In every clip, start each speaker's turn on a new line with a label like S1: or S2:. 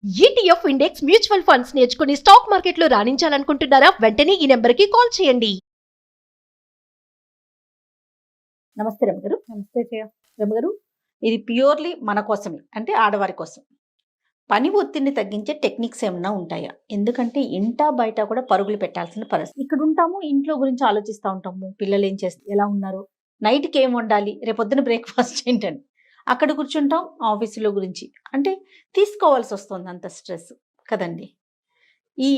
S1: ETF index mutual funds నేర్చుకుని stock మార్కెట్లో రాణించాలనుకుంటున్నారా? వెంటనే ఈ నెంబర్కి కాల్ చేయండి.
S2: నమస్తే రమగారు.
S3: నమస్తే జయ.
S2: రమగారు, ఇది ప్యూర్లీ మన కోసమే, అంటే ఆడవారి కోసం. పని ఒత్తిడిని తగ్గించే టెక్నిక్స్ ఏమన్నా ఉంటాయా? ఎందుకంటే ఇంటా బయట కూడా పరుగులు పెట్టాల్సిన పరిస్థితి. ఇక్కడ ఉంటాము, ఇంట్లో గురించి ఆలోచిస్తూ ఉంటాము. పిల్లలు ఏం చేస్తారు, ఎలా ఉన్నారు, నైట్కి ఏం వండాలి, రేపొద్దున బ్రేక్ఫాస్ట్ ఏంటని. అక్కడ కూర్చుంటాం, ఆఫీసులో గురించి అంటే తీసుకోవాల్సి వస్తుంది అంత స్ట్రెస్ కదండి. ఈ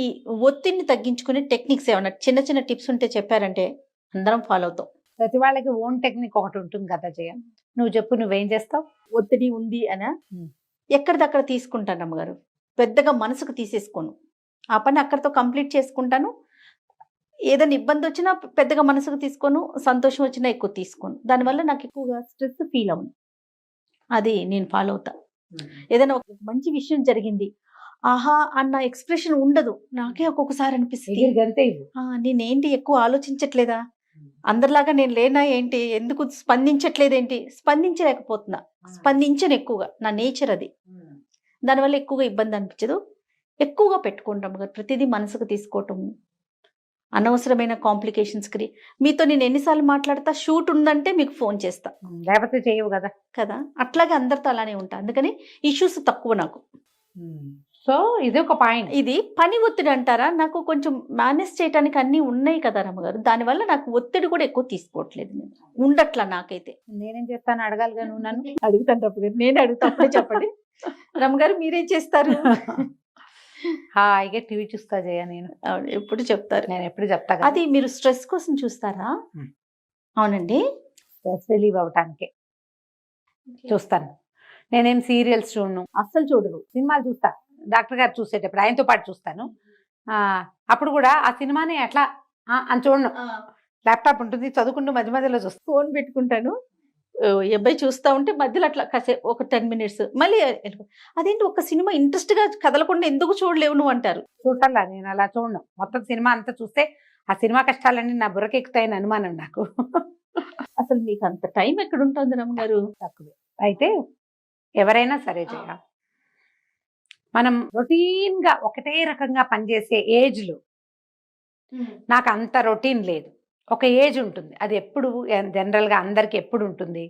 S2: ఒత్తిడిని తగ్గించుకునే టెక్నిక్స్ ఏమన్నా చిన్న చిన్న టిప్స్ ఉంటే చెప్పారంటే అందరం ఫాలో అవుతాం.
S3: ప్రతి వాళ్ళకి ఓన్ టెక్నిక్ ఒకటి ఉంటుంది కదా జయ. నువ్వు చెప్పు, నువ్వేం చేస్తావు?
S2: ఒత్తిడి ఉంది అనా ఎక్కడిదక్కడ తీసుకుంటాను అమ్మగారు. పెద్దగా మనసుకు తీసేసుకోను, ఆ పని అక్కడితో కంప్లీట్ చేసుకుంటాను. ఏదైనా ఇబ్బంది వచ్చినా పెద్దగా మనసుకు తీసుకోను, సంతోషం వచ్చినా ఎక్కువ తీసుకోను. దానివల్ల నాకు ఎక్కువగా స్ట్రెస్ ఫీల్ అవును. అది నేను ఫాలో అవుతా. ఏదైనా ఒక మంచి విషయం జరిగింది, ఆహా అన్న ఎక్స్ప్రెషన్ ఉండదు. నాకే ఒక్కొక్కసారి అనిపిస్తుంది, నేనేంటి ఎక్కువ ఆలోచించట్లేదా, అందరిలాగా నేను లేనా ఏంటి, ఎందుకు స్పందించట్లేదేంటి, స్పందించలేకపోతున్నా. స్పందించను ఎక్కువగా, నా నేచర్ అది. దానివల్ల ఎక్కువగా ఇబ్బంది అనిపించదు. ఎక్కువగా పెట్టుకుంటాం కదా, ప్రతిదీ మనసుకు తీసుకోవటం, అనవసరమైన కాంప్లికేషన్స్కి. మీతో నేను ఎన్నిసార్లు మాట్లాడతా, షూట్ ఉందంటే మీకు ఫోన్ చేస్తా,
S3: లేకపోతే చేయవు కదా
S2: కదా. అట్లాగే అందరితో అలానే ఉంటా, అందుకని ఇష్యూస్ తక్కువ నాకు.
S3: సో ఇది ఒక పాయింట్.
S2: ఇది పని ఒత్తిడి అంటారా? నాకు కొంచెం మేనేజ్ చేయడానికి అన్నీ ఉన్నాయి కదా రమ్మగారు, దానివల్ల నాకు ఒత్తిడి కూడా ఎక్కువ తీసుకోవట్లేదు. నేను ఉండట్లా నాకైతే.
S3: నేనేం చేస్తాను అడగాలిగా నువ్వు నన్ను.
S2: అడుగుతాను రమ్మగారు, నేను అడుగుతా, అప్పుడే చెప్పండి. రమ్మగారు మీరేం చేస్తారు?
S3: హాయిగా టీవీ చూస్తా జయ. నేను
S2: ఎప్పుడు చెప్తారు,
S3: నేను ఎప్పుడు చెప్తా.
S2: అది మీరు స్ట్రెస్ కోసం చూస్తారా? అవునండి,
S3: స్ట్రెస్ రిలీవ్ అవటానికి చూస్తాను. నేనేం సీరియల్స్ చూడను,
S2: అస్సలు చూడరు.
S3: సినిమాలు చూస్తా. డాక్టర్ గారు చూసేటప్పుడు ఆయనతో పాటు చూస్తాను. అప్పుడు కూడా ఆ సినిమాని ఎట్లా అని చూడను. ల్యాప్టాప్ ఉంటుంది, చదువుకుంటూ మధ్య మధ్యలో చూస్తాను.
S2: ఫోన్ పెట్టుకుంటాను, అబ్బాయి చూస్తూ ఉంటే మధ్యలో అట్లా కాసేపు ఒక 10 minutes మళ్ళీ అదేంటి ఒక సినిమా ఇంట్రెస్ట్గా కదలకుండా ఎందుకు చూడలేవు నువ్వు అంటారు.
S3: చూడాలా, నేను అలా చూడను. మొత్తం సినిమా అంతా చూస్తే ఆ సినిమా కష్టాలన్నీ నా బుర్రకెక్కుతాయని అనుమానం నాకు.
S2: అసలు మీకు అంత టైం ఎక్కడ ఉంటుంది రమ్మగారు?
S3: తక్కువే. అయితే ఎవరైనా సరే జయ, మనం రొటీన్గా ఒకటే రకంగా పనిచేసే ఏజ్లో నాకు అంత రొటీన్ లేదు. ఒక ఏజ్ ఉంటుంది, అది ఎప్పుడు జనరల్గా అందరికి ఎప్పుడు ఉంటుంది,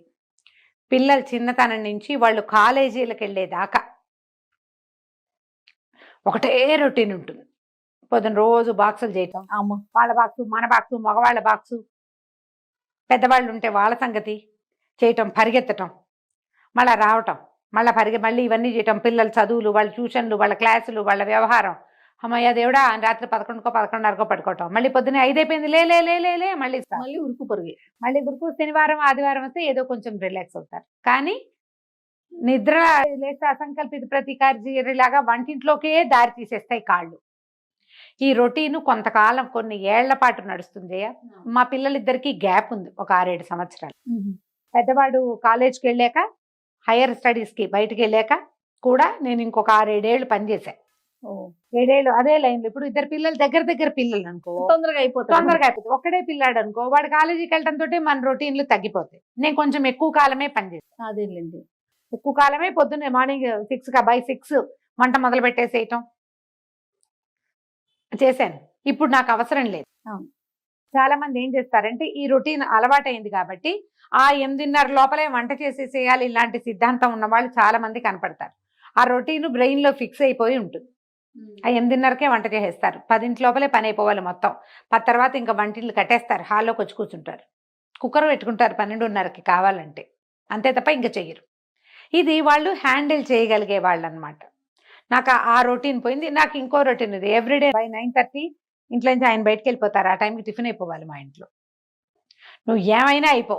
S3: పిల్లలు చిన్నతనం నుంచి వాళ్ళు కాలేజీలకు వెళ్ళేదాకా ఒకటే రొటీన్ ఉంటుంది. పొద్దున రోజు బాక్సులు చేయటం, వాళ్ళ బాక్సు, మన బాక్సు, మగవాళ్ళ బాక్సు, పెద్దవాళ్ళు ఉంటే వాళ్ళ సంగతి చేయటం, పరిగెత్తటం, మళ్ళీ రావటం, మళ్ళీ ఇవన్నీ చేయటం, పిల్లల చదువులు, వాళ్ళ ట్యూషన్లు, వాళ్ళ క్లాసులు, వాళ్ళ వ్యవహారం. అమ్మయ్య దేవుడా రాత్రి 11కో 11:30కో పడుకోవటం, మళ్ళీ పొద్దున్నే 5 అయిపోయింది, లే లే లే లే లే మళ్ళీ
S2: ఉరుకు పరుగు.
S3: మళ్ళీ ఉరుకు. శనివారం ఆదివారం వస్తే ఏదో కొంచెం రిలాక్స్ అవుతారు. కానీ నిద్ర లేస్తే అసంకల్పిత ప్రతికార్యలాగా వంటింట్లోకే దారి తీసేస్తాయి కాళ్ళు. ఈ రొటీను కొంతకాలం, కొన్ని ఏళ్ల పాటు నడుస్తుంది. మా పిల్లలిద్దరికీ గ్యాప్ ఉంది, ఒక 6-7 సంవత్సరాలు. పెద్దవాడు కాలేజ్కి వెళ్ళాక, హైయర్ స్టడీస్కి బయటకు వెళ్ళాక కూడా నేను ఇంకొక 6-7 ఏళ్ళు పనిచేశాను. 7 ఏళ్ళు అదే లైన్లో. ఇప్పుడు ఇద్దరు పిల్లలు దగ్గర పిల్లలు అనుకో,
S2: తొందరగా అయిపోతుంది.
S3: ఒక్కడే పిల్లాడు అనుకో, వాడు కాలేజీకి వెళ్ళడంతో మన రొటీన్లు తగ్గిపోతాయి. నేను కొంచెం ఎక్కువ కాలమే పనిచేస్తాను.
S2: అదేలేండి,
S3: ఎక్కువ కాలమే. పొద్దున్నే మార్నింగ్ 6 వంట మొదలు పెట్టేసేయటం చేశాను. ఇప్పుడు నాకు అవసరం లేదు. చాలా మంది ఏం చేస్తారంటే, ఈ రొటీన్ అలవాటైంది కాబట్టి ఆ 8:30 లోపలే వంట చేసేసేయాలి, ఇలాంటి సిద్ధాంతం ఉన్న వాళ్ళు చాలా మంది కనపడతారు. ఆ రొటీన్ బ్రెయిన్లో ఫిక్స్ అయిపోయి ఉంటుంది. ఆ 8:30కే వంట చేసేస్తారు, 10 లోపలే పని అయిపోవాలి మొత్తం. 10 తర్వాత ఇంకా వంటిల్లు కట్టేస్తారు, హాల్లోకి వచ్చి కూర్చుంటారు, కుక్కర్ పెట్టుకుంటారు 12:30కి కావాలంటే, అంతే తప్ప ఇంకా చెయ్యరు. ఇది వాళ్ళు హ్యాండిల్ చేయగలిగే వాళ్ళు అనమాట. నాకు ఆ రొటీన్ పోయింది. నాకు ఇంకో రొటీన్ ఉంది. ఎవ్రీడే బై 9:30 ఇంట్లో నుంచి ఆయన బయటకు వెళ్ళిపోతారు. ఆ టైంకి టిఫిన్ అయిపోవాలి మా ఇంట్లో. నువ్వు ఏమైనా అయిపో,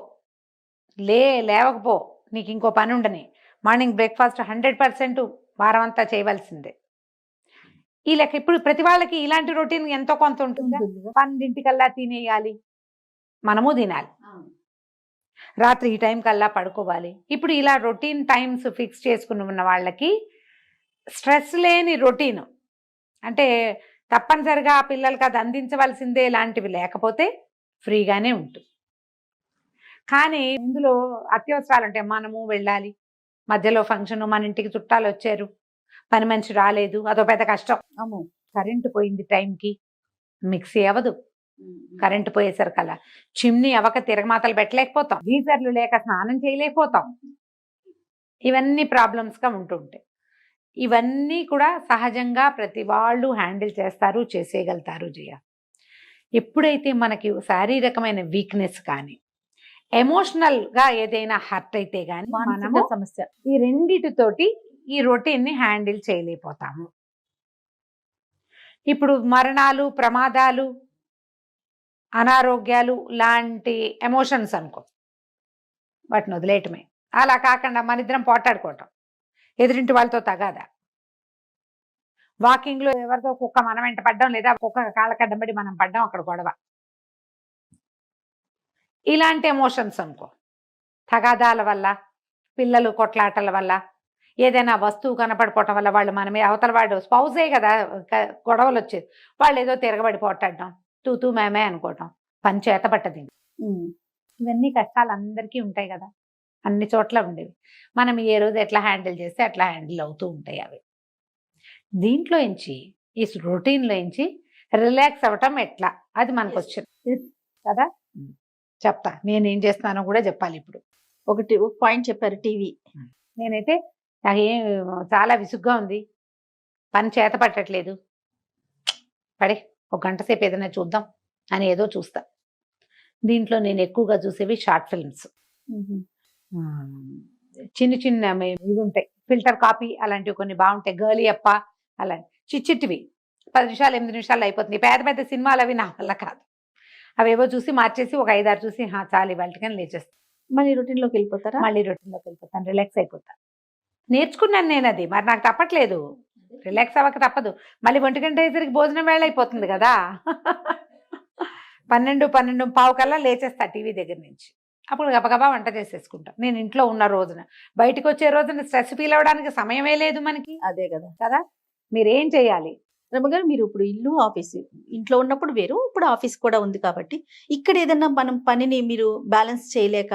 S3: లేవకపో, నీకు ఇంకో పని ఉండని, మార్నింగ్ బ్రేక్ఫాస్ట్ 100% వారం అంతా చేయవలసిందే. ఈ లెక్క. ఇప్పుడు ప్రతి వాళ్ళకి ఇలాంటి రొటీన్ ఎంతో కొంత ఉంటుంది. 12 తినేయాలి, మనము తినాలి, రాత్రి ఈ టైం కల్లా పడుకోవాలి. ఇప్పుడు ఇలా రొటీన్ టైమ్స్ ఫిక్స్ చేసుకుని ఉన్న వాళ్ళకి స్ట్రెస్ లేని రొటీన్, అంటే తప్పనిసరిగా ఆ పిల్లలకి అది అందించవలసిందే లాంటివి లేకపోతే ఫ్రీగానే ఉంటుంది. కానీ ఇందులో అత్యవసరాలు అంటే మనము వెళ్ళాలి, మధ్యలో ఫంక్షన్, మన ఇంటికి చుట్టాలు వచ్చారు, పని మనిషి రాలేదు, అదో పెద్ద కష్టం.
S2: అమ్మో.
S3: కరెంటు పోయింది టైంకి, మిక్సీ అవ్వదు. కరెంటు పోయేసరికల్లా చిమ్నీ అవక తిరగమాతలు పెట్టలేకపోతాం, గీజర్లు లేక స్నానం చేయలేకపోతాం. ఇవన్నీ ప్రాబ్లమ్స్గా ఉంటుంటాయి. ఇవన్నీ కూడా సహజంగా ప్రతి వాళ్ళు హ్యాండిల్ చేస్తారు, చేసేయగలుగుతారు జయ. ఎప్పుడైతే మనకి శారీరకమైన వీక్నెస్ కానీ ఎమోషనల్గా ఏదైనా హర్ట్ అయితే కానీ మనము
S2: మానసిక సమస్య.
S3: ఈ రెండిటితోటి ఈ రొటీన్ని హ్యాండిల్ చేయలేకపోతాము. ఇప్పుడు మరణాలు, ప్రమాదాలు, అనారోగ్యాలు లాంటి ఎమోషన్స్ అనుకో, వాటిని వదిలేయటమే. అలా కాకుండా మన ఇద్దరం పోటాడుకోవటం, ఎదురింటి వాళ్ళతో తగాదా, వాకింగ్లో ఎవరితో కుక్క మనం వెంట పడ్డం, లేదా కుక్క కాళ్ళకడ్డంబడి మనం పడ్డం, అక్కడ గొడవ. ఇలాంటి ఎమోషన్స్ అనుకో, తగాదాల వల్ల, పిల్లలు కొట్లాటల వల్ల, ఏదైనా వస్తువు కనపడిపోవటం వల్ల వాళ్ళు మనమే, అవతల వాడు స్పౌసే కదా గొడవలు వచ్చేది, వాళ్ళు ఏదో తిరగబడి పోటాడడం, తూతూ మేమే అనుకోవటం, పని చేత పట్టది. ఇవన్నీ కష్టాలు అందరికీ ఉంటాయి కదా, అన్ని చోట్ల ఉండేవి. మనం ఏ రోజు ఎట్లా హ్యాండిల్ చేస్తే అట్లా హ్యాండిల్ అవుతూ ఉంటాయి అవి. దీంట్లో నుంచి, ఈ రొటీన్లో నుంచి రిలాక్స్ అవ్వటం ఎట్లా, అది మనకు వచ్చింది కదా. చెప్తా నేనేం చేస్తానో కూడా చెప్పాలి. ఇప్పుడు
S2: ఒక పాయింట్ చెప్పారు, టీవీ.
S3: నేనైతే నాకేం చాలా విసుగ్గా ఉంది, పని చేత పట్టట్లేదు, పడే ఒక గంట సేపు ఏదైనా చూద్దాం అని ఏదో చూస్తా. దీంట్లో నేను ఎక్కువగా చూసేవి షార్ట్ ఫిల్మ్స్, చిన్న చిన్న ఇవి ఉంటాయి, ఫిల్టర్ కాపీ అలాంటివి కొన్ని బాగుంటాయి, గర్లీ అప్ప అలాంటి చిట్టివి 10 నిమిషాలు 8 నిమిషాలు అయిపోతుంది. పెద్ద పెద్ద సినిమాలు అవి నా వల్ల కాదు. అవేవో చూసి మార్చేసి ఒక 5-6 చూసి చాలు ఇవాళకని లేచేస్తాను.
S2: మళ్ళీ రొటీన్లోకి వెళ్ళిపోతారా?
S3: మళ్ళీ రొటీన్లోకి వెళ్ళిపోతాను, రిలాక్స్ అయిపోతాను. నేర్చుకున్నాను నేను అది, మరి నాకు తప్పట్లేదు, రిలాక్స్ అవ్వక తప్పదు. మళ్ళీ 1 గంట అయ్యేసరికి భోజనం వేళ అయిపోతుంది కదా. 12:15 కల్లా లేచేస్తా టీవీ దగ్గర నుంచి. అప్పుడు గబగబా వంట చేసేసుకుంటాం. నేను ఇంట్లో ఉన్న రోజున, బయటకు వచ్చే రోజున స్ట్రెస్ ఫీల్ అవ్వడానికి సమయమే లేదు మనకి.
S2: అదే కదా
S3: కదా. మీరేం చేయాలి
S2: రమగారు, మీరు ఇప్పుడు ఇల్లు ఆఫీస్, ఇంట్లో ఉన్నప్పుడు వేరు, ఇప్పుడు ఆఫీస్ కూడా ఉంది కాబట్టి ఇక్కడ ఏదన్నా మనం పనిని మీరు బ్యాలెన్స్ చేయలేక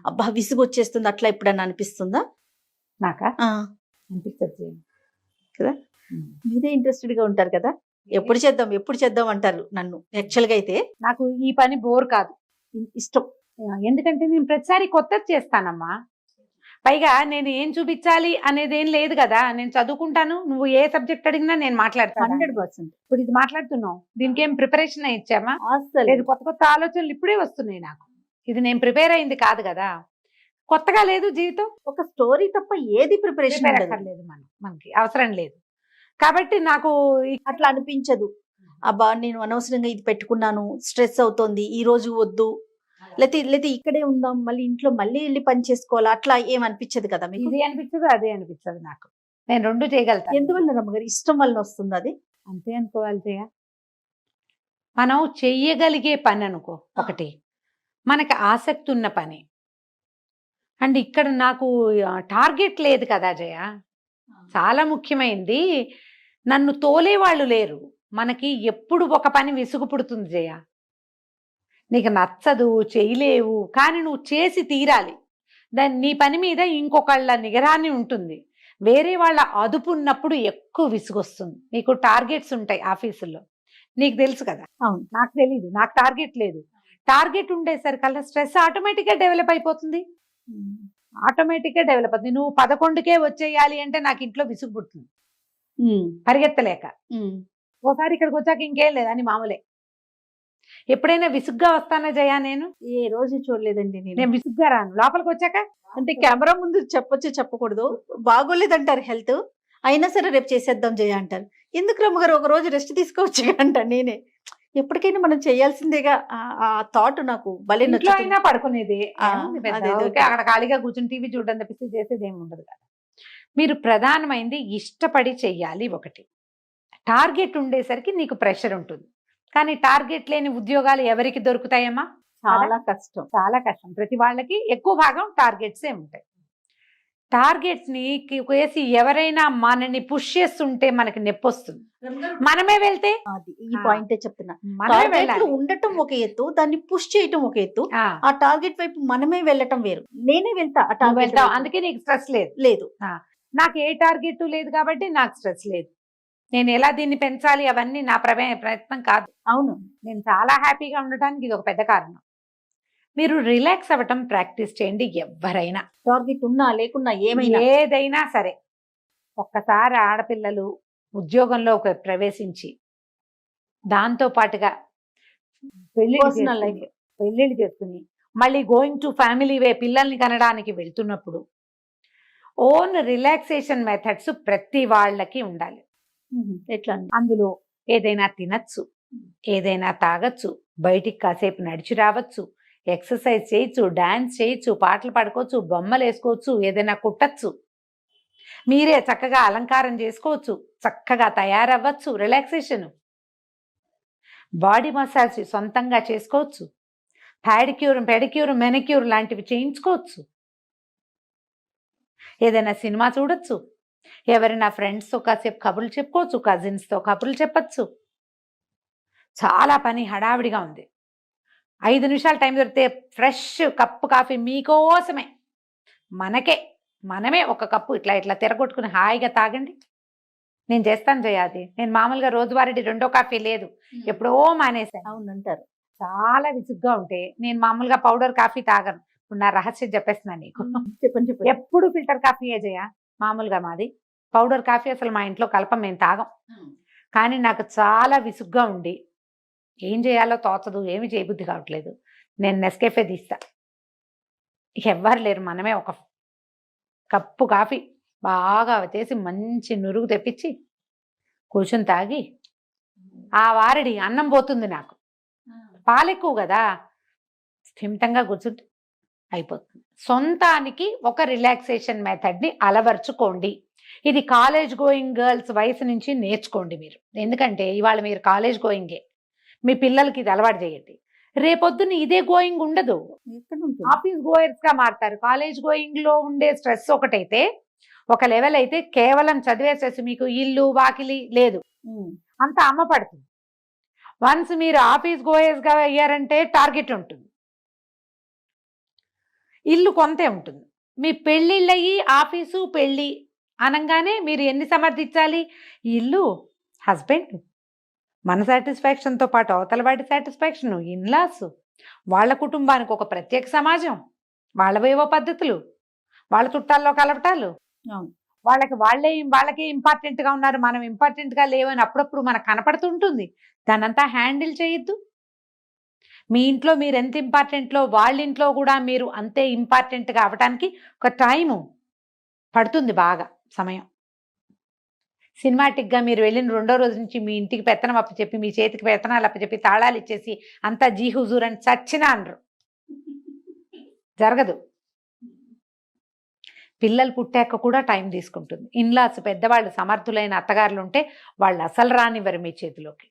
S2: అబ్బా విసుగు వచ్చేస్తుంది అట్లా ఎప్పుడన్నా అనిపిస్తుందా?
S3: నాకా
S2: ఆ,
S3: అనిపిస్తుంది
S2: కదా. మీరే ఇంట్రెస్టెడ్ గా ఉంటారు కదా, ఎప్పుడు చేద్దాం అంటారు నన్ను. యాక్చువల్ గా అయితే
S3: నాకు ఈ పని బోర్ కాదు,
S2: ఇష్టం.
S3: ఎందుకంటే నేను ప్రతిసారి కొత్తది చేస్తానమ్మా. పైగా నేను ఏం చూపించాలి అనేది ఏం లేదు కదా, నేను చదువుకుంటాను, నువ్వు ఏ సబ్జెక్ట్ అడిగినా నేను మాట్లాడతాను.
S2: 100%.
S3: ఇప్పుడు ఇది మాట్లాడుతున్నావు, దీనికి ఏం ప్రిపరేషన్ ఇచ్చామా?
S2: అసలు
S3: లేదు, కొత్త కొత్త ఆలోచనలు ఇప్పుడే వస్తున్నాయి నాకు. ఇది నేను ప్రిపేర్ అయింది కాదు కదా, కొత్తగా లేదు జీవితం.
S2: ఒక స్టోరీ తప్ప ఏది ప్రిపరేషన్
S3: ప్రిపేర్ అక్కర్లేదు, మనకి అవసరం లేదు. కాబట్టి నాకు
S2: అట్లా అనిపించదు. అబ్బా నేను అనవసరంగా ఇది పెట్టుకున్నాను, స్ట్రెస్ అవుతోంది, ఈ రోజు వద్దు, లేకపోతే ఇక్కడే ఉందాం, మళ్ళీ ఇంట్లో మళ్ళీ వెళ్ళి పని చేసుకోవాలా, అట్లా ఏం అనిపించదు కదా మీకు?
S3: ఇది అనిపించదు అదే అనిపించదు నాకు. నేను రెండు చేయగలుగుతాను.
S2: ఎందువల్ల రమ్మగారు? ఇష్టం వల్ల వస్తుంది అది.
S3: అంతే అనుకోవాలి జయ. మనం చెయ్యగలిగే పని అనుకో, ఒకటి మనకి ఆసక్తి ఉన్న పని. అండ్ ఇక్కడ నాకు టార్గెట్ లేదు కదా జయ, చాలా ముఖ్యమైనది. నన్ను తోలేవాళ్ళు లేరు. మనకి ఎప్పుడు ఒక పని విసుగు పుడుతుంది జయ, నీకు నచ్చదు, చేయలేవు, కానీ నువ్వు చేసి తీరాలి. దాన్ని నీ పని మీద ఇంకొకళ్ళ నిగరాన్ని ఉంటుంది, వేరే వాళ్ళ అదుపు ఉన్నప్పుడు ఎక్కువ విసుగొస్తుంది. నీకు టార్గెట్స్ ఉంటాయి ఆఫీసుల్లో, నీకు తెలుసు కదా.
S2: అవును.
S3: నాకు తెలీదు, నాకు టార్గెట్ లేదు. టార్గెట్ ఉండేసరికల్లా స్ట్రెస్ ఆటోమేటిక్గా డెవలప్ అయిపోతుంది. ఆటోమేటిక్గా డెవలప్ అవుతుంది. నువ్వు 11కే వచ్చేయాలి అంటే నాకు ఇంట్లో విసుగు పుడుతుంది, పరిగెత్తలేక. ఓసారి ఇక్కడికి వచ్చాక ఇంకేం లేదని మామూలే. ఎప్పుడైనా విసుగ్గా వస్తానా జయా? నేను
S2: ఏ రోజు చూడలేదండి.
S3: నేను విసుగ్గా రాను. లోపలికి వచ్చాక
S2: అంటే కెమెరా ముందు చెప్పొచ్చు చెప్పకూడదు, బాగోలేదంటారు హెల్త్, అయినా సరే రేపు చేసేద్దాం జయ అంటారు. ఎందుకు రమ్మగారు ఒక రోజు రెస్ట్ తీసుకోవచ్చు అంటాను నేనే. ఎప్పటికైనా మనం చేయాల్సిందేగా ఆ థాట్ నాకు భలే
S3: ఇంట్లో
S2: నచ్చుతుంది.
S3: అయినా పడుకునేది,
S2: అదేదో
S3: అక్కడ ఖాళీగా కూర్చుని టీవీ చూడడం తప్పిస్తే చేసేది ఏమి ఉండదు కదా. మీరు ప్రధానమైంది ఇష్టపడి చెయ్యాలి. ఒకటి టార్గెట్ ఉండేసరికి నీకు ప్రెషర్ ఉంటుంది, కానీ టార్గెట్ లేని ఉద్యోగాలు ఎవరికి దొరుకుతాయమ్మా?
S2: చాలా కష్టం,
S3: చాలా కష్టం. ప్రతి వాళ్ళకి ఎక్కువ భాగం టార్గెట్సే ఉంటాయి. టార్గెట్స్ ని వేసి ఎవరైనా మనని పుష్ చేస్తుంటే మనకి నొప్పి వస్తుంది. మనమే వెళ్తే
S2: అది ఈ పాయింటే చెప్తున్నా.
S3: మనమే
S2: టార్గెట్
S3: వెళ్ళాలి.
S2: ఉండటం ఒక ఎత్తు, దాన్ని పుష్ చేయటం ఒక ఎత్తు. ఆ టార్గెట్ వైపు మనమే వెళ్ళటం వేరు. నేనే వెళ్తా ఆ
S3: నువ్వు
S2: టార్గెట్
S3: వెళ్తావు,
S2: వైపు.
S3: అందుకే నీకు స్ట్రెస్ లేదు.
S2: లేదు
S3: నాకు ఏ టార్గెట్ లేదు కాబట్టి నాకు స్ట్రెస్ లేదు. నేను ఎలా దీన్ని పెంచాలి అవన్నీ నా ప్రయత్నం కాదు.
S2: అవును.
S3: నేను చాలా హ్యాపీగా ఉండటానికి ఇది ఒక పెద్ద కారణం. మీరు రిలాక్స్ అవ్వటం ప్రాక్టీస్ చేయండి. ఎవరైనా
S2: టార్గెట్ ఉన్నా లేకున్నా ఏమైనా
S3: ఏదైనా సరే, ఒక్కసారి ఆడపిల్లలు ఉద్యోగంలో ప్రవేశించి దాంతో పాటుగా
S2: Personal life.
S3: పెళ్ళిళ్ళు చేసుకుని మళ్ళీ గోయింగ్ టు ఫ్యామిలీ వే పిల్లల్ని కనడానికి వెళ్తున్నప్పుడు ఓన్ రిలాక్సేషన్ మెథడ్స్ ప్రతి వాళ్ళకి ఉండాలి.
S2: ఎట్లా అండి?
S3: అందులో ఏదైనా తినచ్చు, ఏదైనా తాగొచ్చు, బయటికి కాసేపు నడిచి రావచ్చు, ఎక్సర్సైజ్ చేయొచ్చు, డాన్స్ చేయొచ్చు, పాటలు పాడుకోవచ్చు, బొమ్మలు వేసుకోవచ్చు, ఏదైనా కుట్టచ్చు, మీరే చక్కగా అలంకారం చేసుకోవచ్చు, చక్కగా తయారవ్వచ్చు. రిలాక్సేషన్, బాడీ మసాజ్ సొంతంగా చేసుకోవచ్చు, ప్యాడిక్యూర్ పెడిక్యూర్ మెనిక్యూర్ లాంటివి చేయించుకోవచ్చు, ఏదైనా సినిమా చూడొచ్చు, ఎవరైనా ఫ్రెండ్స్తో కాసేపు కబుర్లు చెప్పుకోవచ్చు, కజిన్స్తో కబుర్లు చెప్పచ్చు. చాలా పని హడావిడిగా ఉంది. 5 నిమిషాలు టైం దొరికితే ఫ్రెష్ కప్పు కాఫీ మీకోసమే, మనమే ఒక కప్పు ఇట్లా ఇట్లా తిరగొట్టుకుని హాయిగా తాగండి. నేను చేస్తాను జయాది. నేను మామూలుగా రోజువారీ 2 కాఫీ లేదు, ఎప్పుడో మానేశాను.
S2: అవునంటారు.
S3: చాలా విసుగ్గా ఉంటే నేను మామూలుగా పౌడర్ కాఫీ తాగను. ఇప్పుడు నా రహస్యం చెప్పేస్తున్నాను నీకు.
S2: చెప్పండి చెప్పండి.
S3: ఎప్పుడు ఫిల్టర్ కాఫీయే జయ. మామూలుగా మాది పౌడర్ కాఫీ అసలు మా ఇంట్లో కలపం, మేము తాగం. కానీ నాకు చాలా విసుగ్గా ఉండి ఏం చేయాలో తోచదు, ఏమి చేయబుద్ధి కావట్లేదు, నేను నెస్కేఫే తీస్తా. ఇక ఎవ్వరు లేరు, మనమే ఒక కప్పు కాఫీ బాగా చేసి మంచి నురుగు తెప్పించి కూర్చొని తాగి ఆ వారడి అన్నం పోతుంది. నాకు పాలు ఎక్కువ కదా, స్థిమితంగా కూర్చుంటే అయిపోతుంది. సొంతానికి ఒక రిలాక్సేషన్ మెథడ్ని అలవర్చుకోండి. ఇది కాలేజ్ గోయింగ్ గర్ల్స్ వయసు నుంచి నేర్చుకోండి మీరు. ఎందుకంటే ఇవాళ మీరు కాలేజ్ గోయింగే, మీ పిల్లలకి ఇది అలవాటు చేయండి. రేపొద్దున ఇదే గోయింగ్ ఉండదు, ఆఫీస్ గోయర్స్ గా మారుతారు. కాలేజ్ గోయింగ్ లో ఉండే స్ట్రెస్ ఒకటైతే, ఒక లెవెల్ అయితే కేవలం చదివే స్ట్రెస్, మీకు ఇల్లు వాకిలి లేదు, అంత అమ్మ పడుతుంది. వన్స్ మీరు ఆఫీస్ గోయర్స్ గా అయ్యారంటే టార్గెట్ ఉంటుంది, ఇల్లు కొంతే ఉంటుంది. మీ పెళ్ళిళ్ళయి ఆఫీసు పెళ్ళి అనగానే మీరు ఎన్ని సమర్థించాలి? ఇల్లు, హస్బెండ్, మన సాటిస్ఫాక్షన్తో పాటు అవతల వాటి సాటిస్ఫాక్షన్, ఇన్లాస్, వాళ్ళ కుటుంబానికి ఒక ప్రత్యేక సమాజం, వాళ్ళవేవో పద్ధతులు, వాళ్ళ చుట్టాల్లో కలవటాలు, వాళ్ళకే ఇంపార్టెంట్గా ఉన్నారు, మనం ఇంపార్టెంట్గా లేవని అప్పుడప్పుడు మనకు కనపడుతుంటుంది. దానంతా హ్యాండిల్ చేయొద్దు. మీ ఇంట్లో మీరు ఎంత ఇంపార్టెంట్లో వాళ్ళ ఇంట్లో కూడా మీరు అంతే ఇంపార్టెంట్గా అవ్వటానికి ఒక టైము పడుతుంది, బాగా సమయం. సినిమాటిక్గా మీరు వెళ్ళిన 2వ రోజు నుంచి మీ ఇంటికి పెత్తనం అప్పచెప్పి, మీ చేతికి పెత్తనాలు అప్పచెప్పి, తాళాలు ఇచ్చేసి అంతా జీ హుజూర్ అని చచ్చినా అనరు, జరగదు. పిల్లలు పుట్టాక కూడా టైం తీసుకుంటుంది. ఇన్లాస్ పెద్దవాళ్ళు సమర్థులైన అత్తగారులు ఉంటే వాళ్ళు అసలు రానివ్వరు మీ చేతిలోకి.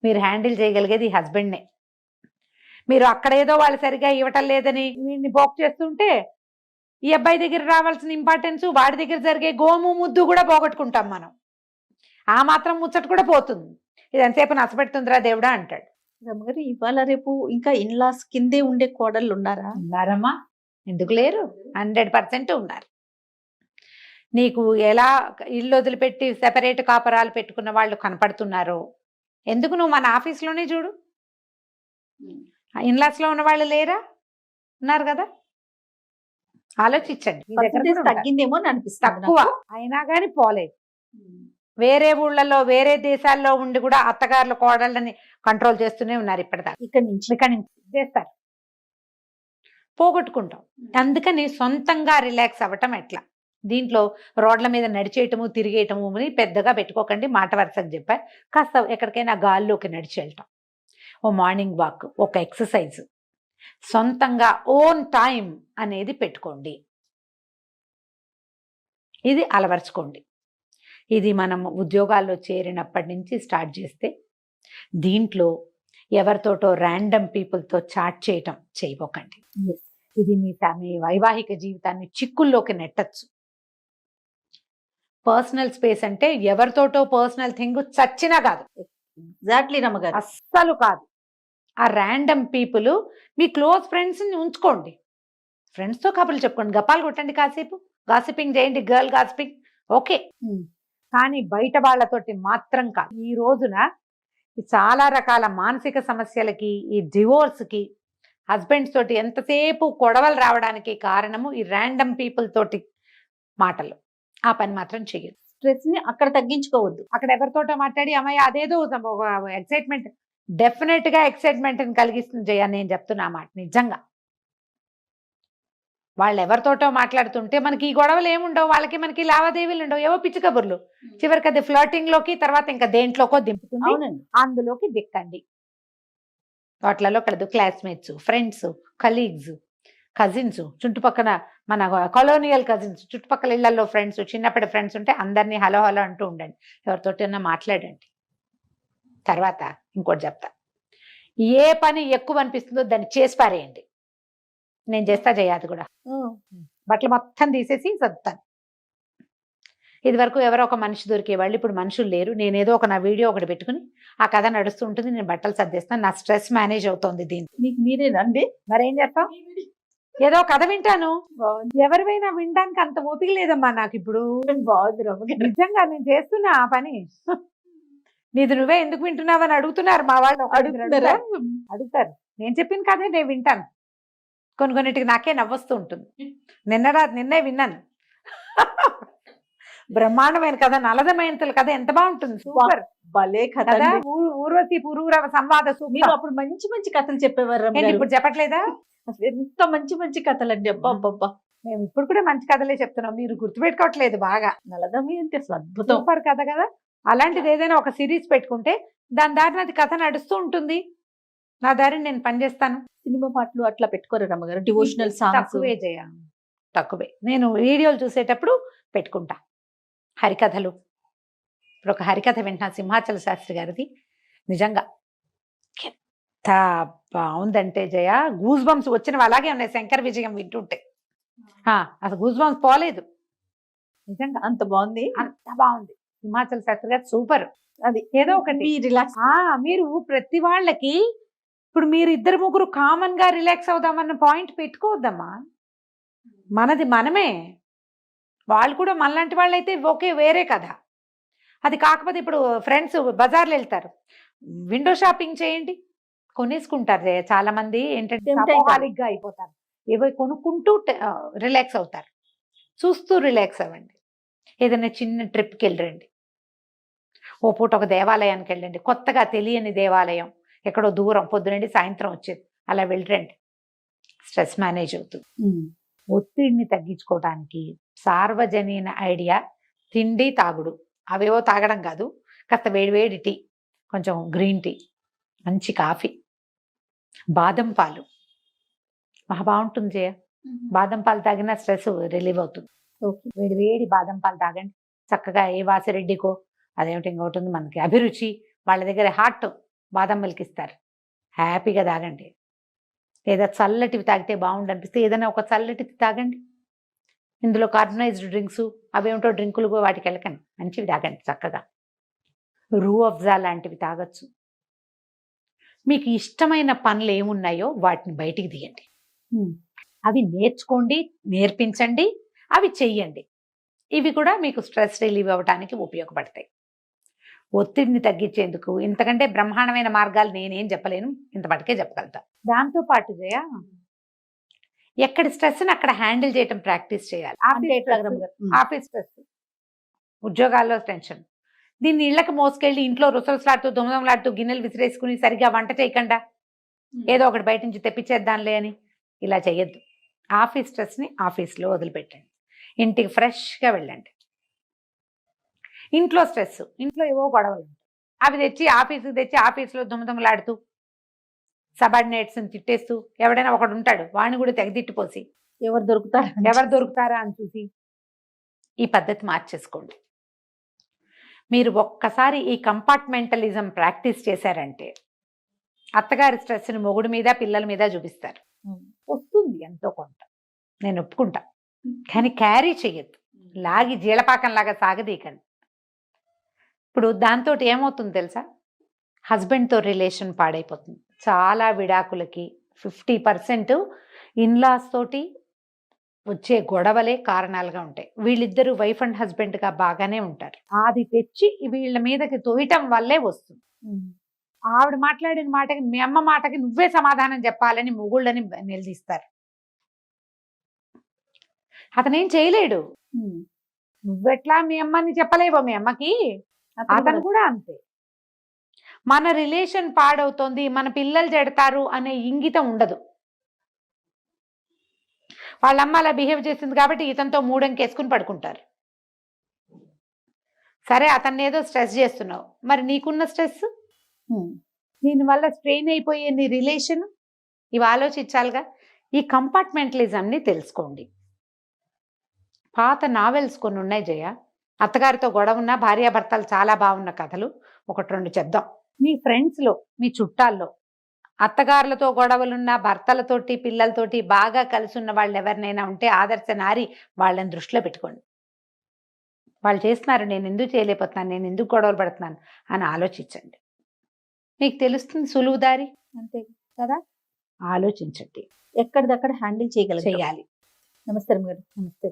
S3: మీరు హ్యాండిల్ చేయగలిగేది ఈ హస్బెండ్నే. మీరు అక్కడేదో వాళ్ళు సరిగా ఇవ్వటం లేదని వీడిని పోక్ చేస్తుంటే ఈ అబ్బాయి దగ్గర రావాల్సిన ఇంపార్టెన్స్, వాడి దగ్గర జరిగే గోము ముద్దు కూడా పోగొట్టుకుంటాం మనం. ఆ మాత్రం ముచ్చట కూడా పోతుంది. ఇది ఎంతసేపు నచ్చబెడుతుందిరా దేవుడా అంటాడు.
S2: రమ్మగారు, ఇవాళ రేపు ఇంకా ఇన్లాస్ కిందే ఉండే కోడళ్ళు ఉన్నారా?
S3: ఉన్నారమ్మా, ఎందుకు లేరు? 100% ఉన్నారు. నీకు ఎలా ఇల్లు వదిలిపెట్టి సెపరేట్ కాపరాలు పెట్టుకున్న వాళ్ళు కనపడుతున్నారో, ఎందుకు నువ్వు మన ఆఫీస్లోనే చూడు, ఇన్లాస్లో ఉన్న వాళ్ళు లేరా? ఉన్నారు కదా. ఆలోచించండి.
S2: తగ్గిందేమో అని అనిపిస్తుంది.
S3: తక్కువ అయినా కానీ పోలేదు. వేరే ఊళ్ళలో వేరే దేశాల్లో ఉండి కూడా అత్తగారుల కోడళ్ళని కంట్రోల్ చేస్తూనే ఉన్నారు ఇప్పటిదాకా.
S2: ఇక్కడ నుంచి
S3: చేస్తారు, పోగొట్టుకుంటాం. అందుకని సొంతంగా రిలాక్స్ అవ్వటం ఎట్లా? దీంట్లో రోడ్ల మీద నడిచేయటము తిరిగేయటము అని పెద్దగా పెట్టుకోకండి. మాట వరుసకు చెప్పా, కాస్త ఎక్కడికైనా గాల్లోకి నడిచి వెళ్ళటం, ఓ మార్నింగ్ వాక్, ఒక ఎక్సర్సైజ్, సొంతంగా ఓన్ టైం అనేది పెట్టుకోండి. ఇది అలవర్చుకోండి. ఇది మనం ఉద్యోగాల్లో చేరినప్పటి నుంచి స్టార్ట్ చేస్తే, దీంట్లో ఎవరితోటో ర్యాండమ్ పీపుల్తో చాట్ చేయటం చేయబోకండి. ఇది మీ వైవాహిక జీవితాన్ని చిక్కుల్లోకి నెట్టచ్చు. పర్సనల్ స్పేస్ అంటే ఎవరితోటో పర్సనల్ థింగ్ చచ్చినా కాదు.
S2: ఎగ్జాక్ట్లీ రమ్మగారు,
S3: అస్సలు కాదు. ఆ ర్యాండమ్ పీపుల్ మీ క్లోజ్ ఫ్రెండ్స్ని ఉంచుకోండి. ఫ్రెండ్స్తో కబుర్లు చెప్పుకోండి, గప్పాలు కొట్టండి కాసేపు, గాసిపింగ్ చేయండి, గర్ల్ గాసిపింగ్ ఓకే, కానీ బయట వాళ్ళతోటి మాత్రం కాదు. ఈ రోజున ఈ చాలా రకాల మానసిక సమస్యలకి, ఈ డివోర్స్ కి, హస్బెండ్స్ తోటి ఎంతసేపు గొడవలు రావడానికి కారణము ఈ ర్యాండమ్ పీపుల్ తోటి మాటలు. ఆ పని మాత్రం చెయ్యదు.
S2: స్ట్రెస్ ని అక్కడ తగ్గించుకోవద్దు.
S3: అక్కడ ఎవరితోటో మాట్లాడి అమ్మాయి అదేదో ఎక్సైట్మెంట్, డెఫినెట్ గా ఎక్సైట్మెంట్ కలిగిస్తుంది జయ, నేను చెప్తున్నా ఆ మాట నిజంగా. వాళ్ళు ఎవరితోటో మాట్లాడుతుంటే మనకి ఈ గొడవలు ఏముండవు, వాళ్ళకి మనకి లావాదేవీలు ఉండవు, ఏవో పిచ్చి కబుర్లు. చివరికి అది ఫ్లర్టింగ్ లోకి, తర్వాత ఇంకా దేంట్లోకో దింపుతుంది.
S2: అవునండి.
S3: అందులోకి దిక్కండి. వాటిలలో కలదు క్లాస్మేట్స్, ఫ్రెండ్స్, కలీగ్స్, కజిన్స్, చుట్టుపక్కల మన కొలోనియల్ కజిన్స్, చుట్టుపక్కల ఇళ్లలో ఫ్రెండ్స్, చిన్నప్పటి ఫ్రెండ్స్ ఉంటే అందరినీ హలో హలో అంటూ ఉండండి, ఎవరితోటి మాట్లాడండి. తర్వాత ఇంకోటి చెప్తా, ఏ పని ఎక్కువ అనిపిస్తుందో దాన్ని చేసి పారేయండి. నేను చేస్తా జయాది కూడా. బట్టలు మొత్తం తీసేసి సర్దుతాను. ఇది వరకు ఎవరో ఒక మనిషి దొరికేవాళ్ళు, ఇప్పుడు మనుషులు లేరు. నేనేదో ఒక నా వీడియో ఒకటి పెట్టుకుని ఆ కథ నడుస్తూ ఉంటుంది, నేను బట్టలు సర్దేస్తాను. నా స్ట్రెస్ మేనేజ్ అవుతుంది దీనికి.
S2: మీకు మీరేనండి.
S3: మరేం చేస్తాం, ఏదో కథ వింటాను. ఎవరివైనా వినడానికి అంత ఓపిక లేదమ్మా నాకు ఇప్పుడు.
S2: బాగుంది రమ్మగారు.
S3: నిజంగా నేను చేస్తున్నా ఆ పని. నీది నువ్వే ఎందుకు వింటున్నావని అడుగుతున్నారు మా వాళ్ళు.
S2: అడుగుతున్నారా?
S3: అడుగుతారు. నేను చెప్పిన కథే నేను వింటాను. కొన్నిటికి నాకే నవ్వొస్తూ ఉంటుంది. నిన్నే విన్నాను. బ్రహ్మాండమైన కథ, నలదమయంతుల కథ ఎంత బాగుంటుంది, సూపర్
S2: భలే కథ.
S3: కదా. ఊర్వశి పురూరవ సంవాద
S2: మీరు
S3: సూపర్.
S2: అప్పుడు మంచి మంచి కథలు చెప్పేవారు
S3: నేను
S2: రమ్మగారు.
S3: ఇప్పుడు చెప్పట్లేదా?
S2: అసలు ఎంత మంచి మంచి కథలండి. అబ్బా అబ్బా.
S3: మేము ఇప్పుడు కూడా మంచి కథలే చెప్తున్నాం, మీరు గుర్తుపెట్టుకోవట్లేదు బాగా.
S2: నలదమి అంటే అసలు అద్భుతం.
S3: సూపర్ కథ కదా. అలాంటిది ఏదైనా ఒక సిరీస్ పెట్టుకుంటే దాని దారిన అది కథ నడుస్తూ ఉంటుంది, నా దారిని నేను పనిచేస్తాను.
S2: సినిమా పాటలు అట్లా పెట్టుకోరు రమ్మగారు? డివోషనల్ సాంగ్స్
S3: తక్కువే చేయ, తక్కువే. నేను వీడియోలు చూసేటప్పుడు పెట్టుకుంటా హరికథలు. ఇప్పుడు ఒక హరికథ వింటున్నా, సింహాచల శాస్త్రి గారిది. నిజంగా ఎంత బాగుందంటే జయ, గూస్ బంప్స్ వచ్చినవి అలాగే ఉన్నాయి శంకర విజయం వింటుంటే. అసలు గూస్ బంప్స్ పోలేదు, నిజంగా
S2: అంత బాగుంది.
S3: అంత బాగుంది. సింహాచల శాస్త్రి గారు సూపర్.
S2: అది
S3: ఏదో ఒకటి
S2: రిలాక్స్.
S3: మీరు ప్రతి వాళ్ళకి ఇప్పుడు మీరు ఇద్దరు ముగ్గురు కామన్ గా రిలాక్స్ అవుదామన్న పాయింట్ పెట్టుకోవద్దమ్మా. మనది మనమే, వాళ్ళు కూడా మనలాంటి వాళ్ళు అయితే ఓకే, వేరే కదా. అది కాకపోతే ఇప్పుడు ఫ్రెండ్స్ బజార్లు వెళ్తారు, విండో షాపింగ్ చేయండి, కొనేసుకుంటారు. చాలా మంది ఏంటంటే alcoholic గా అయిపోతారు, ఏవో కొనుక్కుంటూ రిలాక్స్ అవుతారు. చూస్తూ రిలాక్స్ అవ్వండి. ఏదైనా చిన్న ట్రిప్కి వెళ్ళండి, ఓ పూట ఒక దేవాలయానికి వెళ్ళండి, కొత్తగా తెలియని దేవాలయం ఎక్కడో దూరం, పొద్దునండి సాయంత్రం వచ్చేది, అలా వెళ్ళండి. స్ట్రెస్ మేనేజ్ అవుతుంది. ఒత్తిడిని తగ్గించుకోవడానికి సార్వజనీన ఐడియా తిండి తాగుడు. అవేవో తాగడం కాదు, కాస్త వేడివేడి టీ, కొంచెం గ్రీన్ టీ, మంచి కాఫీ, బాదం పాలు మహా బాగుంటుంది జయ. బాదం పాలు తాగినా స్ట్రెస్ రిలీవ్ అవుతుంది. వేడి వేడి బాదం పాలు తాగండి చక్కగా. ఏ వాసిరెడ్డికో అదేమిటి ఇంకొకటి ఉంది మనకి అభిరుచి, వాళ్ళ దగ్గర హాట్ బాదం మిల్క్ ఇస్తారు, హ్యాపీగా తాగండి. లేదా చల్లటివి తాగితే బాగుండు అనిపిస్తే ఏదైనా ఒక చల్లటివి తాగండి. ఇందులో కార్బనైజ్డ్ డ్రింక్స్ అవేమిటో డ్రింకులు వాటికి వెళ్ళకండి, మంచివి తాగండి చక్కగా. రూ అఫ్జా లాంటివి తాగొచ్చు. మీకు ఇష్టమైన పనులు ఏమున్నాయో వాటిని బయటికి తీయండి, అవి నేర్చుకోండి, నేర్పించండి, అవి చెయ్యండి. ఇవి కూడా మీకు స్ట్రెస్ రిలీవ్ అవ్వడానికి ఉపయోగపడతాయి. ఒత్తిడిని తగ్గించేందుకు ఇంతకంటే బ్రహ్మాండమైన మార్గాలు నేనేం చెప్పలేను, ఇంత మటుకే చెప్పగలుగుతా. దాంతో పాటు జయ, ఎక్కడ స్ట్రెస్ని అక్కడ హ్యాండిల్ చేయటం ప్రాక్టీస్ చేయాలి. ఆఫీస్ స్ట్రెస్, ఉద్యోగాల్లో టెన్షన్, దీన్ని ఇళ్ళకి మోసుకెళ్ళి ఇంట్లో రుసరుసలాడుతూ దొమదొమలాడుతూ గిన్నెలు విసిరేసుకుని సరిగా వంట చేయకుండా ఏదో ఒకటి బయట నుంచి తెప్పించేద్దాంలే అని ఇలా చేయొద్దు. ఆఫీస్ స్ట్రెస్ని ఆఫీస్లో వదిలిపెట్టండి, ఇంటికి ఫ్రెష్గా వెళ్ళండి. ఇంట్లో స్ట్రెస్, ఇంట్లో ఏవో గొడవలు అవి తెచ్చి ఆఫీస్కి తెచ్చి ఆఫీస్లో దుమదుమలాడుతూ సబార్డినేట్స్ని తిట్టేస్తూ, ఎవడైనా ఒకడు ఉంటాడు వాడిని కూడా తెగదిట్టిపోసి
S2: ఎవరు దొరుకుతారా
S3: అని చూసి ఈ పద్ధతి మార్చేసుకోండి. మీరు ఒక్కసారి ఈ కంపార్ట్మెంటలిజం ప్రాక్టీస్ చేశారంటే అత్తగారి స్ట్రెస్ని మొగుడు మీద పిల్లల మీద చూపిస్తారు. వస్తుంది ఎంతో కొంత, నేను ఒప్పుకుంటా, కానీ క్యారీ చెయ్యొద్దు, లాగి జీలపాకంలాగా సాగదీకండి. ఇప్పుడు దాంతో ఏమవుతుంది తెలుసా, హస్బెండ్తో రిలేషన్ పాడైపోతుంది. చాలా విడాకులకి 50% ఇన్లాస్ తోటి వచ్చే గొడవలే కారణాలుగా ఉంటాయి. వీళ్ళిద్దరూ వైఫ్ అండ్ హస్బెండ్ గా బాగానే ఉంటారు, అది తెచ్చి వీళ్ళ మీదకి తోయటం వల్లే వస్తుంది. ఆవిడ మాట్లాడిన మాటకి, మీ అమ్మ మాటకి నువ్వే సమాధానం చెప్పాలని మొగుళ్ళని నిలదీస్తారు. అతనేం చేయలేడు. నువ్వెట్లా మీ అమ్మని చెప్పలేవో మీ అమ్మకి, అతను కూడా అంతే. మన రిలేషన్ పాడవుతోంది, మన పిల్లలు చెడతారు అనే ఇంగితం ఉండదు. వాళ్ళ అమ్మ అలా బిహేవ్ చేసింది కాబట్టి ఇతనితో మూడంకేసుకుని పడుకుంటారు. సరే, అతన్ని ఏదో స్ట్రెస్ చేస్తున్నావు, మరి నీకున్న స్ట్రెస్, దీనివల్ల స్ట్రెయిన్ అయిపోయే నీ రిలేషన్, ఇవి ఆలోచించాలిగా. ఈ కంపార్ట్మెంటలిజంని తెలుసుకోండి. పాత నావెల్స్ కొన్ని ఉన్నాయి జయ, అత్తగారితో గొడవ ఉన్న భార్యాభర్తలు చాలా బాగున్న కథలు 1-2 చెప్దాం. మీ ఫ్రెండ్స్లో, మీ చుట్టాల్లో అత్తగారులతో గొడవలున్న, భర్తలతోటి పిల్లలతోటి బాగా కలిసి ఉన్న వాళ్ళు ఎవరినైనా ఉంటే ఆదర్శ నారి వాళ్ళని దృష్టిలో పెట్టుకోండి. వాళ్ళు చేస్తున్నారు, నేను ఎందుకు చేయలేకపోతున్నాను, నేను ఎందుకు గొడవలు పడుతున్నాను అని ఆలోచించండి. మీకు తెలుస్తుంది సులువు దారి,
S2: అంతే కదా.
S3: ఆలోచించండి,
S2: ఎక్కడిదక్కడ హ్యాండిల్ చేయగలగాలి.
S3: చేయాలి.
S2: నమస్తే గారు.
S3: నమస్తే.